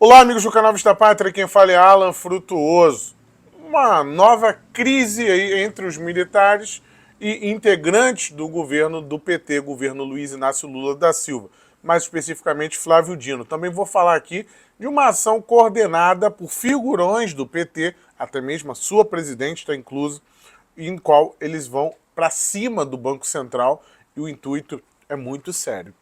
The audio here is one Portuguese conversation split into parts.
Olá, amigos do canal Vista Pátria, quem fala é Alan Frutuoso. Uma nova crise aí entre os militares e integrantes do governo do PT, governo Luiz Inácio Lula da Silva, mais especificamente Flávio Dino. Também vou falar aqui de uma ação coordenada por figurões do PT, até mesmo a sua presidente está inclusa, em qual eles vão para cima do Banco Central e o intuito é muito sério.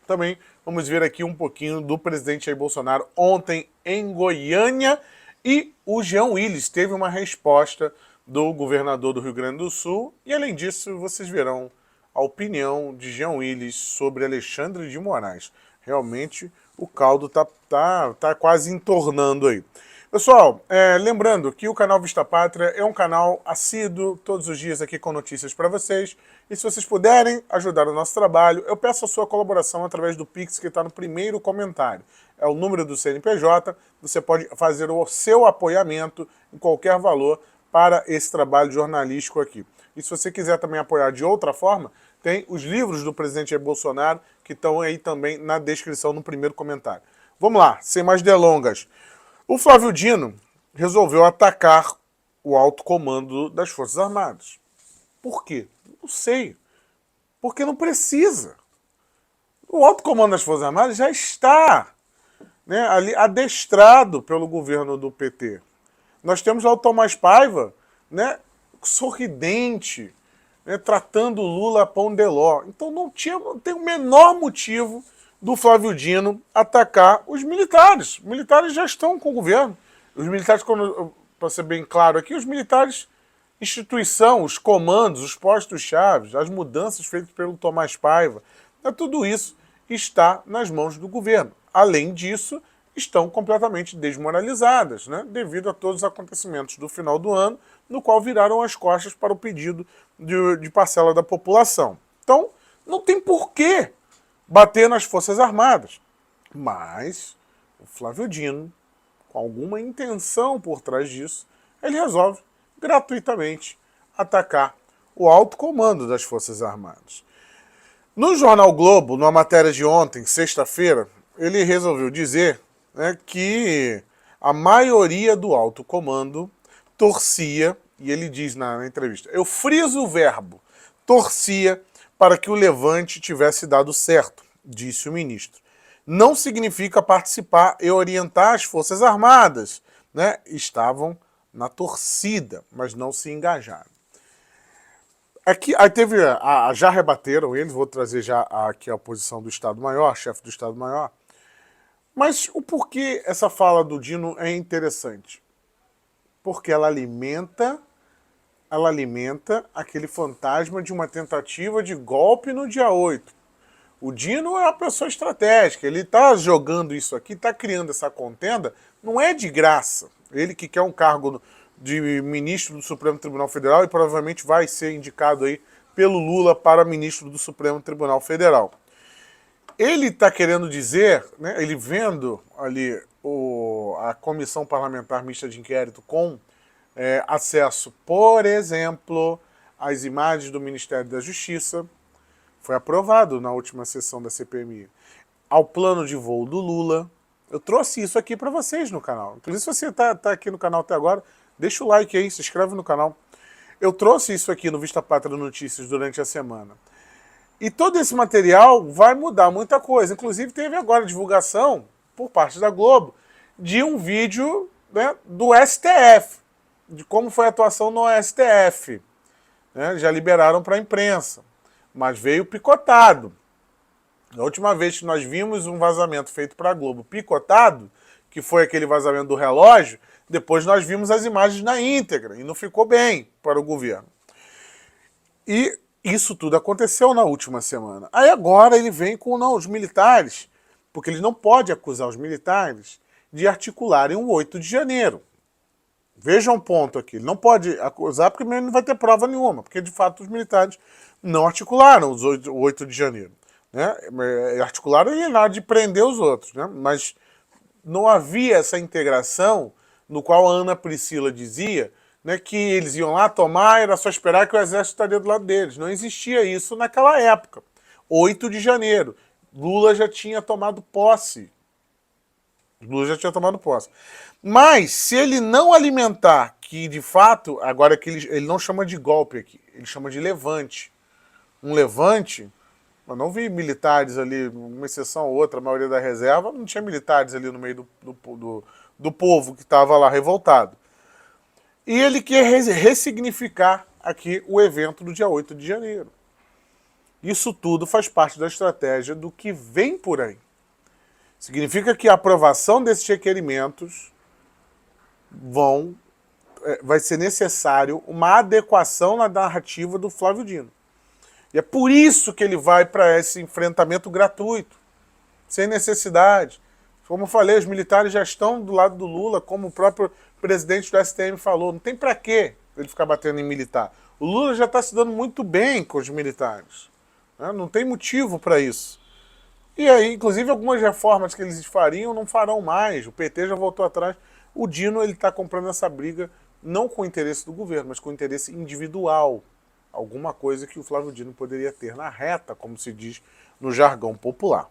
Também vamos ver aqui um pouquinho do presidente Jair Bolsonaro ontem em Goiânia e o Jean Willis teve uma resposta do governador do Rio Grande do Sul e além disso vocês verão a opinião de Jean Willis sobre Alexandre de Moraes. Realmente o caldo tá quase entornando aí. Pessoal, lembrando que o canal Vista Pátria é um canal assíduo, todos os dias aqui com notícias para vocês. E se vocês puderem ajudar o nosso trabalho, eu peço a sua colaboração através do Pix que está no primeiro comentário. É o número do CNPJ, você pode fazer o seu apoiamento em qualquer valor para esse trabalho jornalístico aqui. E se você quiser também apoiar de outra forma, tem os livros do presidente Jair Bolsonaro que estão aí também na descrição no primeiro comentário. Vamos lá, sem mais delongas. O Flávio Dino resolveu atacar o alto comando das Forças Armadas. Por quê? Não sei. Porque não precisa. O alto comando das Forças Armadas já está, né, ali adestrado pelo governo do PT. Nós temos lá o Tomás Paiva, né, sorridente, né, tratando o Lula a pão de ló. Então não tem o menor motivo do Flávio Dino atacar os militares. Os militares já estão com o governo. Os militares, para ser bem claro aqui, os militares, instituição, os comandos, os postos-chave, as mudanças feitas pelo Tomás Paiva, tudo isso está nas mãos do governo. Além disso, estão completamente desmoralizadas, né, devido a todos os acontecimentos do final do ano, no qual viraram as costas para o pedido de parcela da população. Então, não tem porquê bater nas Forças Armadas. Mas o Flávio Dino, com alguma intenção por trás disso, ele resolve gratuitamente atacar o alto comando das Forças Armadas. No Jornal Globo, numa matéria de ontem, sexta-feira, ele resolveu dizer, né, que a maioria do alto comando torcia, e ele diz na entrevista, eu friso o verbo, torcia para que o levante tivesse dado certo, disse o ministro. Não significa participar e orientar as Forças Armadas, né? Estavam na torcida, mas não se engajaram. Aqui, aí teve, já rebateram eles, vou trazer já aqui a posição do Estado-Maior, chefe do Estado-Maior, mas o porquê essa fala do Dino é interessante? Porque ela alimenta aquele fantasma de uma tentativa de golpe no dia 8. O Dino é uma pessoa estratégica, ele está jogando isso aqui, está criando essa contenda, não é de graça. Ele que quer um cargo de ministro do Supremo Tribunal Federal e provavelmente vai ser indicado aí pelo Lula para ministro do Supremo Tribunal Federal. Ele está querendo dizer, né, ele vendo ali a Comissão Parlamentar Mista de Inquérito com acesso, por exemplo, às imagens do Ministério da Justiça, foi aprovado na última sessão da CPMI, ao plano de voo do Lula. Eu trouxe isso aqui para vocês no canal. Inclusive, se você está aqui no canal até agora, deixa o like aí, se inscreve no canal. Eu trouxe isso aqui no Vista Pátria Notícias durante a semana. E todo esse material vai mudar muita coisa. Inclusive, teve agora a divulgação, por parte da Globo, de um vídeo, né, do STF, de como foi a atuação no STF. Né, já liberaram para a imprensa, mas veio picotado. A última vez que nós vimos um vazamento feito para a Globo picotado, que foi aquele vazamento do relógio, depois nós vimos as imagens na íntegra, e não ficou bem para o governo. E isso tudo aconteceu na última semana. Aí agora ele vem com os militares, porque ele não pode acusar os militares de articularem o 8 de janeiro. Veja um ponto aqui, ele não pode acusar porque ele não vai ter prova nenhuma, porque de fato os militares não articularam o 8 de janeiro. Né? Articularam ele na hora de prender os outros, né? Mas não havia essa integração no qual a Ana Priscila dizia, né, que eles iam lá tomar, era só esperar que o exército estaria do lado deles. Não existia isso naquela época. 8 de janeiro, Lula já tinha tomado posse. O Lula já tinha tomado posse. Mas, se ele não alimentar, que de fato, agora que ele não chama de golpe aqui, ele chama de levante. Um levante, eu não vi militares ali, uma exceção ou outra, a maioria da reserva, não tinha militares ali no meio do povo que estava lá revoltado. E ele quer ressignificar aqui o evento do dia 8 de janeiro. Isso tudo faz parte da estratégia do que vem por aí. Significa que a aprovação desses requerimentos vai ser necessário uma adequação na narrativa do Flávio Dino. E é por isso que ele vai para esse enfrentamento gratuito, sem necessidade. Como eu falei, os militares já estão do lado do Lula, como o próprio presidente do STM falou. Não tem para quê ele ficar batendo em militar. O Lula já está se dando muito bem com os militares. Né? Não tem motivo para isso. E aí, inclusive, algumas reformas que eles fariam não farão mais. O PT já voltou atrás. O Dino está comprando essa briga não com o interesse do governo, mas com o interesse individual. Alguma coisa que o Flávio Dino poderia ter na reta, como se diz no jargão popular.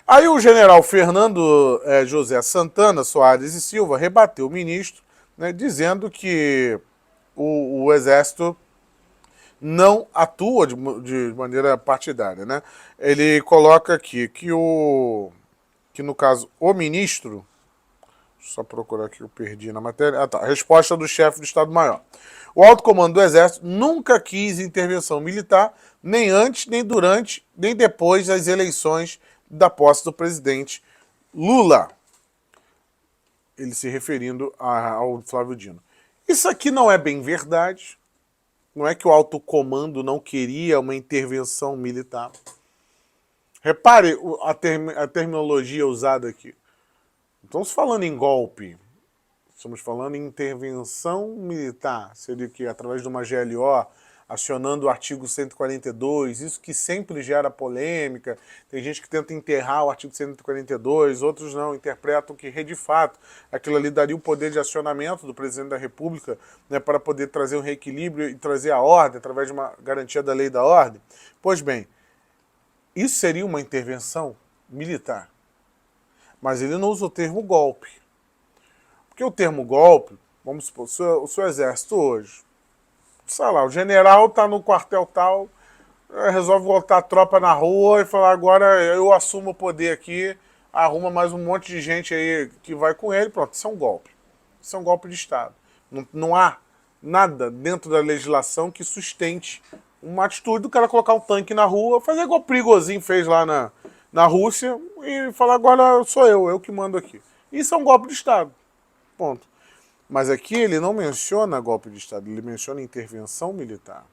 Aí o general Fernando José Santana Soares e Silva rebateu o ministro, né, dizendo que o Exército não atua de maneira partidária. Né? Ele coloca aqui que no caso, o ministro... Só procurar aqui, eu perdi na matéria. Ah, tá. A resposta do chefe do Estado-Maior. O alto comando do Exército nunca quis intervenção militar, nem antes, nem durante, nem depois das eleições da posse do presidente Lula. Ele se referindo ao Flávio Dino. Isso aqui não é bem verdade. Não é que o alto comando não queria uma intervenção militar. Repare a terminologia usada aqui. Estamos falando em golpe, estamos falando em intervenção militar, seria que através de uma GLO, acionando o artigo 142, isso que sempre gera polêmica, tem gente que tenta enterrar o artigo 142, outros não, interpretam que de fato aquilo ali daria o poder de acionamento do presidente da República, né, para poder trazer um reequilíbrio e trazer a ordem, através de uma garantia da lei da ordem. Pois bem, isso seria uma intervenção militar. Mas ele não usa o termo golpe. Porque o termo golpe, vamos supor, o seu exército hoje, sei lá, o general está no quartel tal, resolve botar a tropa na rua e falar, agora eu assumo o poder aqui, arruma mais um monte de gente aí que vai com ele, pronto, isso é um golpe. Isso é um golpe de Estado. Não há nada dentro da legislação que sustente uma atitude do cara colocar um tanque na rua, fazer igual o Prigozhin fez lá na Rússia e falar, agora sou eu que mando aqui. Isso é um golpe de Estado. Ponto. Mas aqui ele não menciona golpe de Estado, ele menciona intervenção militar.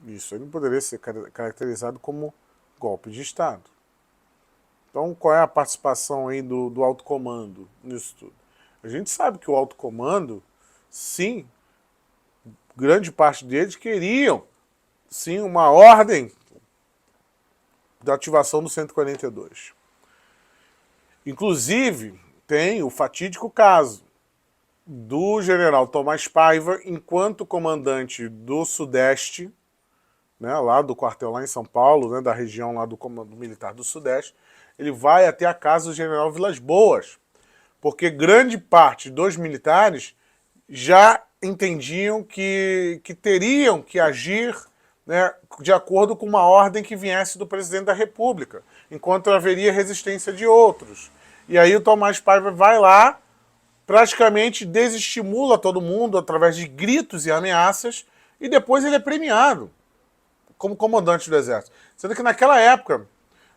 Isso aí não poderia ser caracterizado como golpe de Estado. Então, qual é a participação aí do alto comando nisso tudo? A gente sabe que o alto comando, sim, grande parte deles queriam, sim, uma ordem da ativação do 142. Inclusive, tem o fatídico caso do general Tomás Paiva, enquanto comandante do Sudeste, né, lá do quartel lá em São Paulo, né, da região lá do Comando Militar do Sudeste, ele vai até a casa do general Vilas Boas, porque grande parte dos militares já entendiam que teriam que agir, né, de acordo com uma ordem que viesse do presidente da República, enquanto haveria resistência de outros. E aí o Tomás Paiva vai lá, praticamente desestimula todo mundo através de gritos e ameaças, e depois ele é premiado como comandante do Exército. Sendo que naquela época,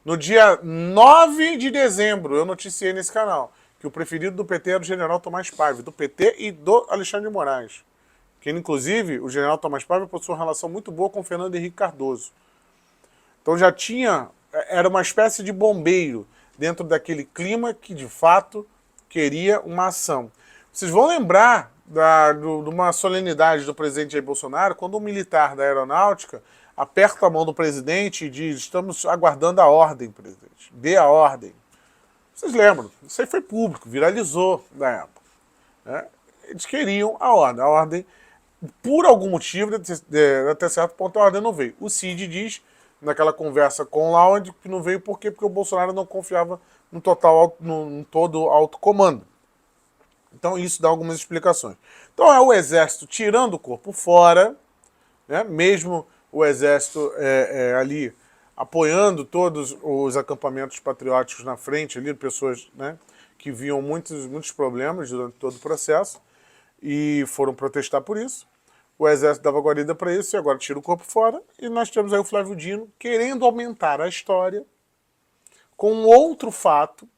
no dia 9 de dezembro, eu noticiei nesse canal, que o preferido do PT era o general Tomás Paiva, do PT e do Alexandre de Moraes. Que, inclusive, o general Tomás Paiva possui uma relação muito boa com o Fernando Henrique Cardoso. Então já era uma espécie de bombeiro dentro daquele clima que, de fato, queria uma ação. Vocês vão lembrar de uma solenidade do presidente Jair Bolsonaro, quando um militar da aeronáutica aperta a mão do presidente e diz, estamos aguardando a ordem, presidente, dê a ordem. Vocês lembram, isso aí foi público, viralizou na época. Né? Eles queriam a ordem, por algum motivo, até certo ponto a ordem não veio. O Cid diz, naquela conversa com o Laude, que não veio porque o Bolsonaro não confiava no todo alto comando. Então isso dá algumas explicações. Então é o exército tirando o corpo fora, né? Mesmo o exército ali apoiando todos os acampamentos patrióticos na frente, ali, pessoas, né, que viam muitos problemas durante todo o processo e foram protestar por isso. O exército dava guarida para isso e agora tira o corpo fora. E nós temos aí o Flávio Dino querendo aumentar a história com um outro fato.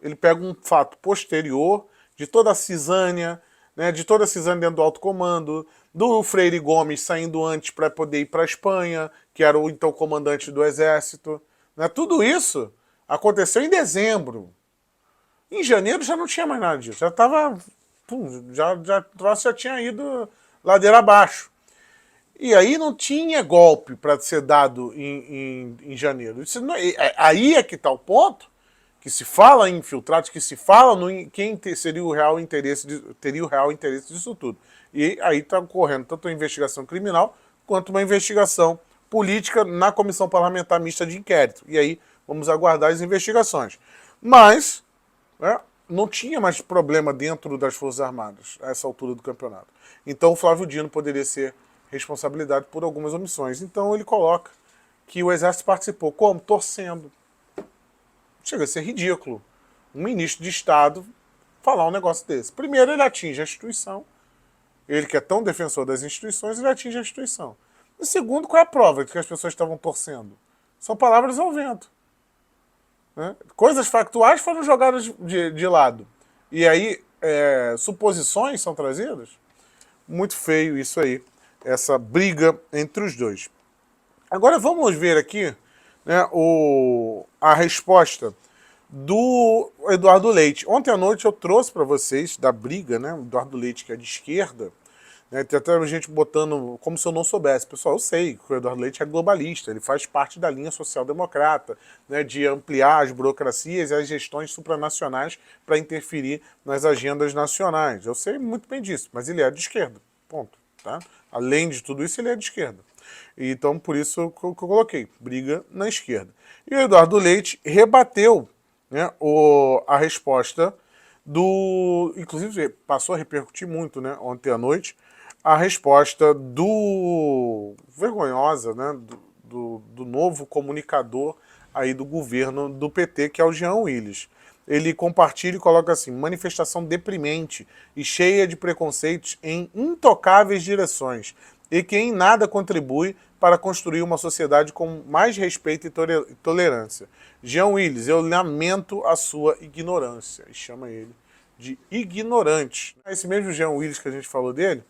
Ele pega um fato posterior de toda a cisânia, né, de toda a cisânia dentro do alto comando, do Freire Gomes saindo antes para poder ir para a Espanha, que era o então comandante do exército. Né, tudo isso aconteceu em dezembro. Em janeiro já não tinha mais nada disso. Já estava. Já tinha ido ladeira abaixo. E aí não tinha golpe para ser dado em janeiro. Isso não, aí é que está o ponto, que se fala em infiltrados, que se fala no quem seria o real interesse, teria o real interesse disso tudo. E aí está ocorrendo tanto uma investigação criminal quanto uma investigação política na Comissão Parlamentar Mista de Inquérito. E aí vamos aguardar as investigações. Mas, né, não tinha mais problema dentro das Forças Armadas a essa altura do campeonato. Então o Flávio Dino poderia ser responsabilidade por algumas omissões. Então ele coloca que o Exército participou. Como? Torcendo. Chega a ser ridículo um ministro de Estado falar um negócio desse. Primeiro, ele atinge a instituição. Ele que é tão defensor das instituições, ele atinge a instituição. E segundo, qual é a prova de que as pessoas estavam torcendo? São palavras ao vento. Né? Coisas factuais foram jogadas de lado. E aí, suposições são trazidas? Muito feio isso aí, essa briga entre os dois. Agora vamos ver aqui, né, a resposta do Eduardo Leite. Ontem à noite eu trouxe para vocês da briga, né, o Eduardo Leite, que é de esquerda, né, tem até gente botando como se eu não soubesse. Pessoal, eu sei que o Eduardo Leite é globalista, ele faz parte da linha social-democrata, né, de ampliar as burocracias e as gestões supranacionais para interferir nas agendas nacionais. Eu sei muito bem disso, mas ele é de esquerda, ponto. Tá? Além de tudo isso, ele é de esquerda. Então, por isso que eu coloquei, briga na esquerda. E o Eduardo Leite rebateu, né, a resposta do... Inclusive, passou a repercutir muito, né, ontem à noite, a resposta do... vergonhosa, né, do novo comunicador aí do governo do PT, que é o Jean Willis. Ele compartilha e coloca assim: manifestação deprimente e cheia de preconceitos em intocáveis direções e que em nada contribui para construir uma sociedade com mais respeito e tolerância. Jean Willis, eu lamento a sua ignorância. E chama ele de ignorante. Esse mesmo Jean Willis que a gente falou dele,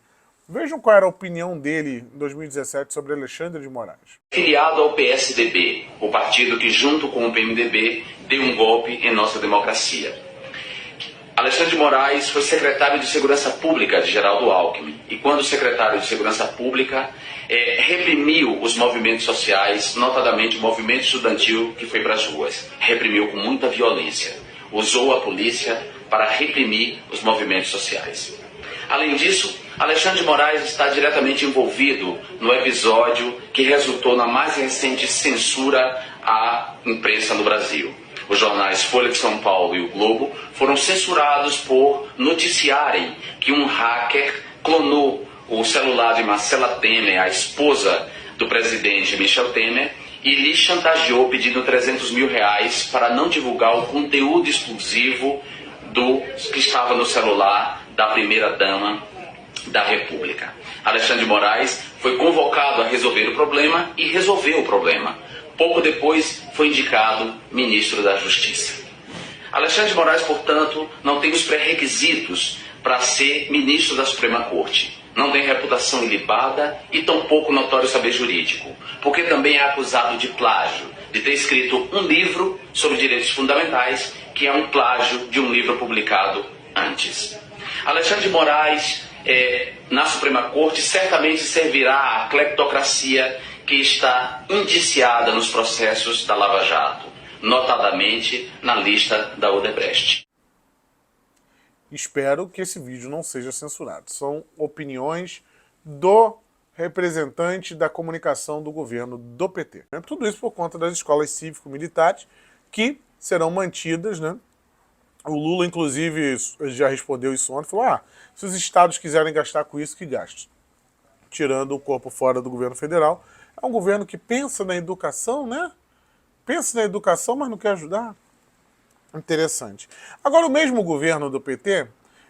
vejam qual era a opinião dele em 2017 sobre Alexandre de Moraes. Filiado ao PSDB, o partido que junto com o PMDB deu um golpe em nossa democracia. Alexandre de Moraes foi secretário de Segurança Pública de Geraldo Alckmin e quando secretário de Segurança Pública reprimiu os movimentos sociais, notadamente o movimento estudantil que foi para as ruas. Reprimiu com muita violência. Usou a polícia para reprimir os movimentos sociais. Além disso, Alexandre de Moraes está diretamente envolvido no episódio que resultou na mais recente censura à imprensa no Brasil. Os jornais Folha de São Paulo e o Globo foram censurados por noticiarem que um hacker clonou o celular de Marcela Temer, a esposa do presidente Michel Temer, e lhe chantageou pedindo R$300 mil para não divulgar o conteúdo exclusivo que estava no celular da primeira-dama da República. Alexandre de Moraes foi convocado a resolver o problema e resolveu o problema. Pouco depois foi indicado ministro da Justiça. Alexandre de Moraes, portanto, não tem os pré-requisitos para ser ministro da Suprema Corte. Não tem reputação ilibada e tampouco notório saber jurídico, porque também é acusado de plágio, de ter escrito um livro sobre direitos fundamentais, que é um plágio de um livro publicado antes. Alexandre de Moraes, na Suprema Corte, certamente servirá à cleptocracia que está indiciada nos processos da Lava Jato, notadamente na lista da Odebrecht. Espero que esse vídeo não seja censurado. São opiniões do representante da comunicação do governo do PT. Tudo isso por conta das escolas cívico-militares que serão mantidas, né? O Lula, inclusive, já respondeu isso ontem, falou, se os estados quiserem gastar com isso, que gastem. Tirando o corpo fora do governo federal. É um governo que pensa na educação, né? Pensa na educação, mas não quer ajudar. Interessante. Agora, o mesmo governo do PT,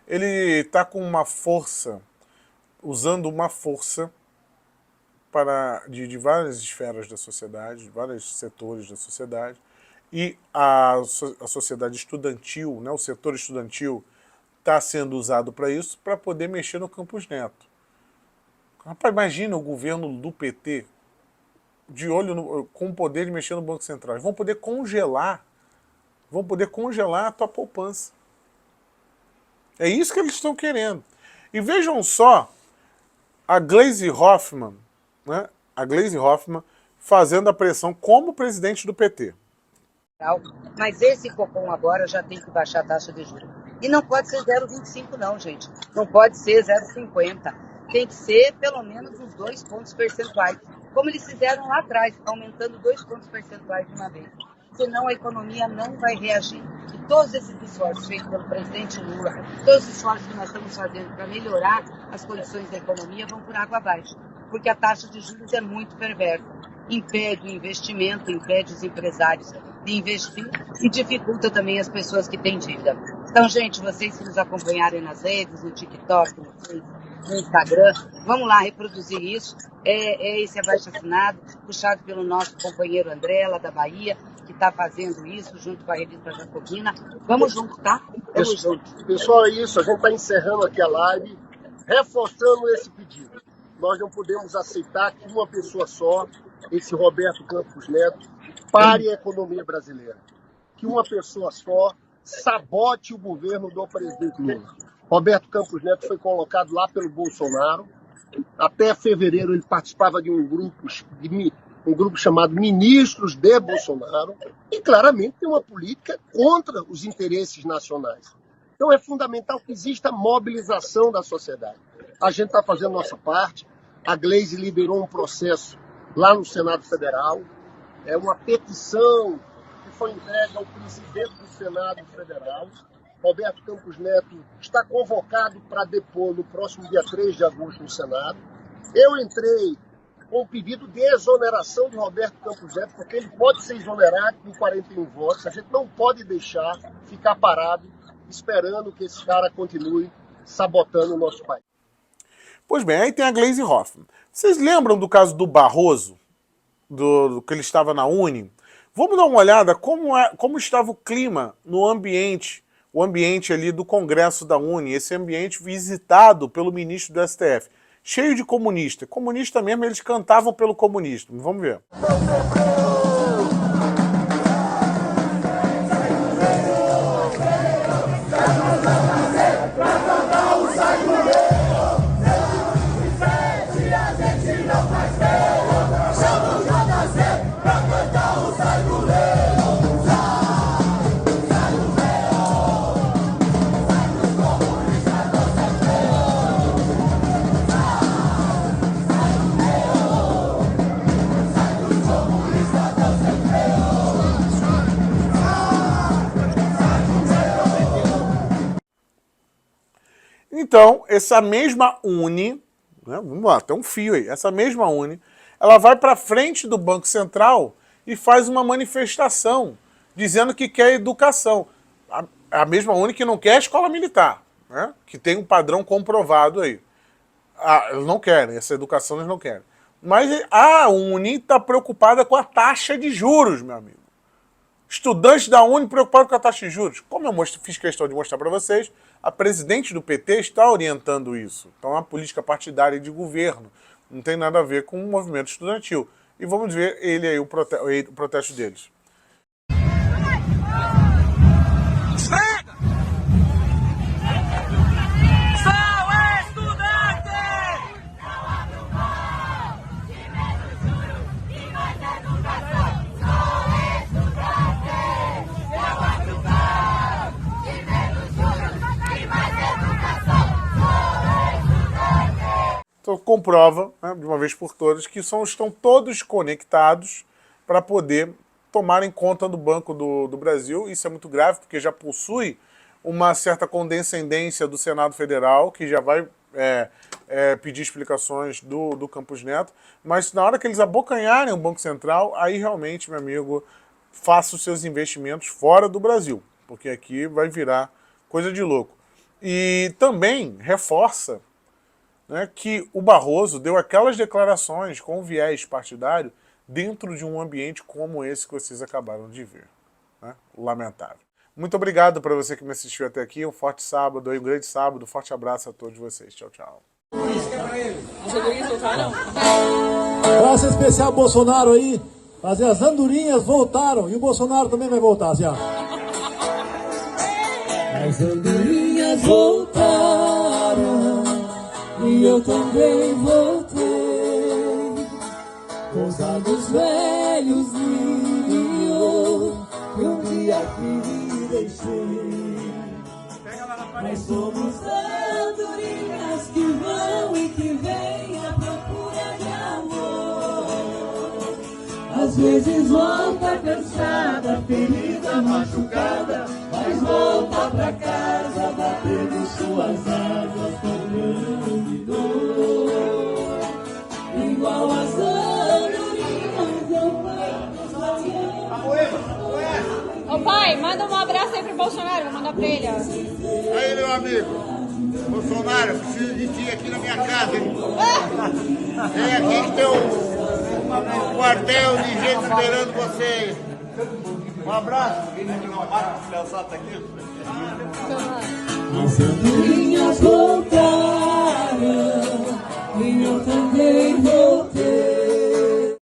ele está com uma força, usando uma força de várias esferas da sociedade, de vários setores da sociedade, e a sociedade estudantil, né, o setor estudantil, está sendo usado para isso, para poder mexer no Campos Neto. Rapaz, imagina o governo do PT de olho com o poder de mexer no Banco Central. Eles vão poder congelar a tua poupança. É isso que eles estão querendo. E vejam só a Gleisi Hoffmann, né? A Gleisi Hoffmann fazendo a pressão como presidente do PT. Mas esse Copom agora já tem que baixar a taxa de juros. E não pode ser 0,25 não, gente. Não pode ser 0,50. Tem que ser pelo menos uns 2 pontos percentuais. Como eles fizeram lá atrás, aumentando 2 pontos percentuais de uma vez. Senão a economia não vai reagir. E todos esses esforços feitos pelo presidente Lula, todos os esforços que nós estamos fazendo para melhorar as condições da economia vão por água abaixo. Porque a taxa de juros é muito perversa. Impede o investimento, impede os empresários de investir e dificulta também as pessoas que têm dívida. Então, gente, vocês que nos acompanharem nas redes, no TikTok, no Instagram, vamos lá reproduzir isso. Esse abaixo-assinado, puxado pelo nosso companheiro André, lá da Bahia, que está fazendo isso junto com a revista Jacobina. Vamos junto, tá? Vamos junto. Pessoal, é isso. A gente está encerrando aqui a live, reforçando esse pedido. Nós não podemos aceitar que uma pessoa só, esse Roberto Campos Neto, pare a economia brasileira. Que uma pessoa só sabote o governo do presidente Lula. Roberto Campos Neto foi colocado lá pelo Bolsonaro. Até fevereiro ele participava de um grupo chamado Ministros de Bolsonaro. E claramente tem uma política contra os interesses nacionais. Então é fundamental que exista mobilização da sociedade. A gente está fazendo nossa parte. A Gleisi liderou um processo lá no Senado Federal. É uma petição que foi entregue ao presidente do Senado Federal. Roberto Campos Neto está convocado para depor no próximo dia 3 de agosto no Senado. Eu entrei com um pedido de exoneração de Roberto Campos Neto, porque ele pode ser exonerado com 41 votos. A gente não pode deixar ficar parado esperando que esse cara continue sabotando o nosso país. Pois bem, aí tem a Gleisi Hoffmann. Vocês lembram do caso do Barroso, do que ele estava na Uni? Vamos dar uma olhada como estava o clima no ambiente, o ambiente ali do Congresso da Uni, esse ambiente visitado pelo ministro do STF, cheio de comunista. Comunista mesmo, eles cantavam pelo comunismo. Vamos ver. Então, essa mesma Uni, né, vamos lá, tem um fio aí, essa mesma Uni, ela vai para frente do Banco Central e faz uma manifestação dizendo que quer educação. A mesma Uni que não quer a escola militar, né, que tem um padrão comprovado aí. Eles não querem, essa educação eles não querem. Mas a Uni está preocupada com a taxa de juros, meu amigo. Estudante da Uni preocupado com a taxa de juros. Como eu fiz questão de mostrar para vocês, a presidente do PT está orientando isso. Então é uma política partidária de governo. Não tem nada a ver com o movimento estudantil. E vamos ver ele aí, o protesto deles. Então comprova, né, de uma vez por todas, que estão todos conectados para poder tomarem conta do Banco do Brasil. Isso é muito grave, porque já possui uma certa condescendência do Senado Federal, que já vai pedir explicações do Campos Neto, mas na hora que eles abocanharem o Banco Central, aí realmente, meu amigo, faça os seus investimentos fora do Brasil, porque aqui vai virar coisa de louco. E também reforça, né, que o Barroso deu aquelas declarações com viés partidário dentro de um ambiente como esse que vocês acabaram de ver. Né? Lamentável. Muito obrigado para você que me assistiu até aqui. Um forte sábado, um grande sábado. Um forte abraço a todos vocês. Tchau, tchau. Praça especial Bolsonaro aí. Fazer as andorinhas voltaram. E o Bolsonaro também vai voltar, já. As andorinhas voltaram. E eu também voltei. Pousados velhos ninhos. E um dia que deixei. Nós somos andorinhas que vão e que vêm à procura de amor. Às vezes volta cansada, ferida, machucada, mas volta pra casa batendo suas asas com grande dor. Igual as andorinhas eu Ô pai, manda um abraço aí pro Bolsonaro, vou mandar pra ele, ó. Aí, meu amigo, Bolsonaro, eu preciso de ti aqui na minha casa, hein? Vem aqui que tem um quartel de gente esperando você. Um abraço. As andorinhas voltaram, e eu também voltei.